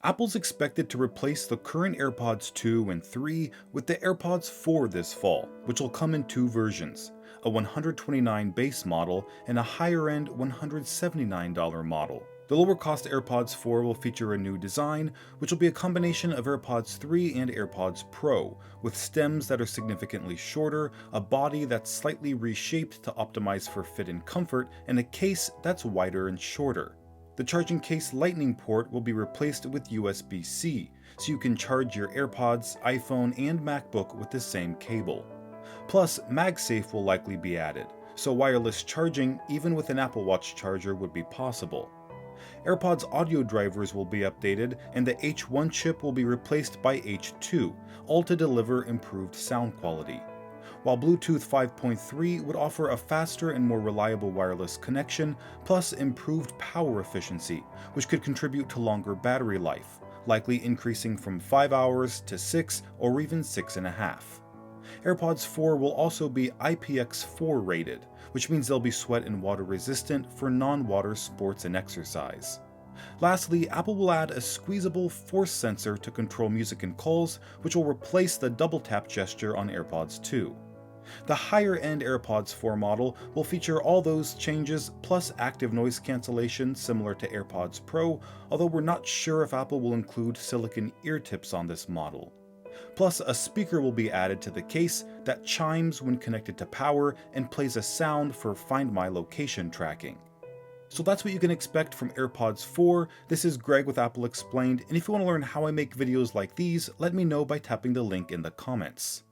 Apple's expected to replace the current AirPods 2 and 3 with the AirPods 4 this fall, which will come in two versions, a $129 base model and a higher-end $179 model. The lower-cost AirPods 4 will feature a new design, which will be a combination of AirPods 3 and AirPods Pro, with stems that are significantly shorter, a body that's slightly reshaped to optimize for fit and comfort, and a case that's wider and shorter. The charging case Lightning port will be replaced with USB-C, so you can charge your AirPods, iPhone, and MacBook with the same cable. Plus, MagSafe will likely be added, so wireless charging, even with an Apple Watch charger, would be possible. AirPods audio drivers will be updated, and the H1 chip will be replaced by H2, all to deliver improved sound quality. While Bluetooth 5.3 would offer a faster and more reliable wireless connection, plus improved power efficiency, which could contribute to longer battery life, likely increasing from 5 hours to 6 or even 6.5. AirPods 4 will also be IPX4 rated, which means they'll be sweat and water resistant for non-water sports and exercise. Lastly, Apple will add a squeezable force sensor to control music and calls, which will replace the double tap gesture on AirPods 2. The higher-end AirPods 4 model will feature all those changes plus active noise cancellation similar to AirPods Pro, although we're not sure if Apple will include silicone ear tips on this model. Plus, a speaker will be added to the case that chimes when connected to power and plays a sound for Find My Location tracking. So that's what you can expect from AirPods 4. This is Greg with Apple Explained, and if you want to learn how I make videos like these, let me know by tapping the link in the comments.